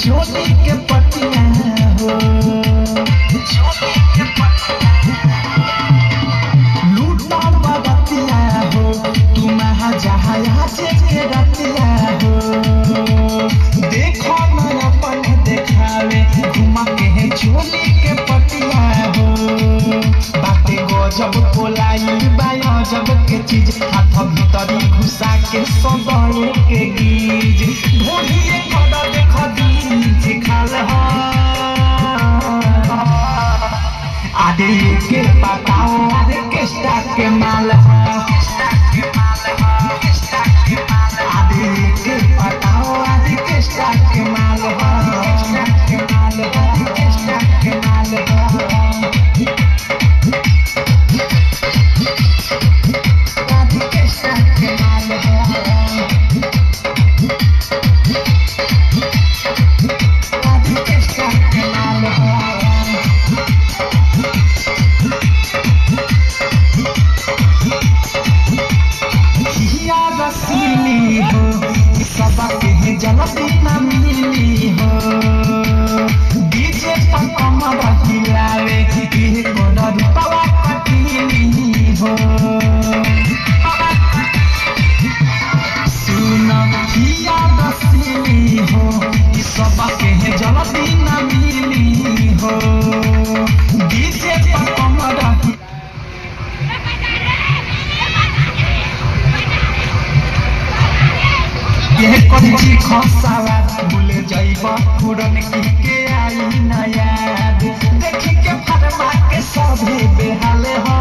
चोली के पटिया हो लूटा बगतिया हो तुम जहाज के रतिया हो देखो न अपन देखावे घुमा के चोली के पटिया हो बाते गजब कोलाई बाजब के चीज हाथ भीतरी घुसा के सबरे के गीज ढोलिए खड़ा देख दीज खाल आदे के पताओ आदे के स्टाक के माल आदे के पताओ आदे के स्टाक के माल जलती न मिली हो डीजे पर कमर हिलावे कोन रूपवा कटीली हो सुन हिया दसीली हो सब के जलती न मिली हो डीजे पर कमर ये कंची खसावा भूले जाइबा पुरन की के आई न याद देखी के फरमा के सभी बेहाल हो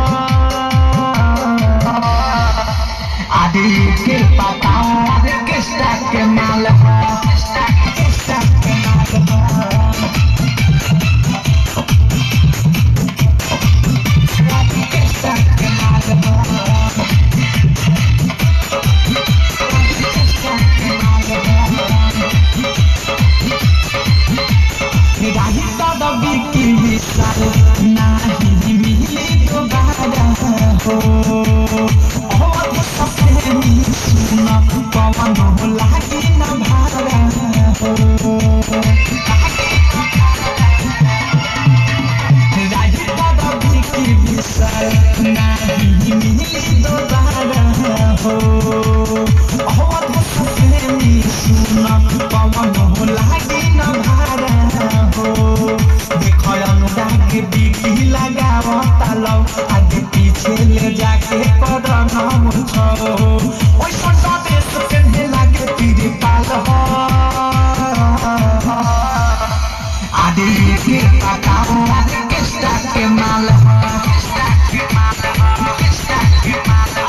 आदि के पता आदि के स्टाक के माल हो स्टाक के माल हो आदि के स्टाक के माल हो नहीं मिली दोबारा हो और सपने सुना पवन हो लागी न भारा हो राही दादी की विशाल नहीं मिली दोबारा हो और सपने सुना पवन हो लागी न भारा हो के बीकी लगावा तालो आगे पीछे ले जाके पड़ना मुछो ओइ सोटा देश पेंधे लागे पीरी पाल हो आदि के पताओ आदि के स्टाक के माल हो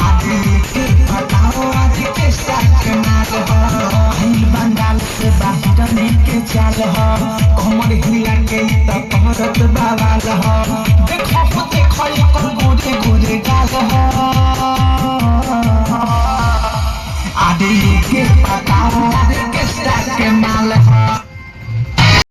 आदि के पताओ आदि के स्टाक के माल हो बंगाल से बाहर के चाल हो कमर हिला के त कहरत बाबा हो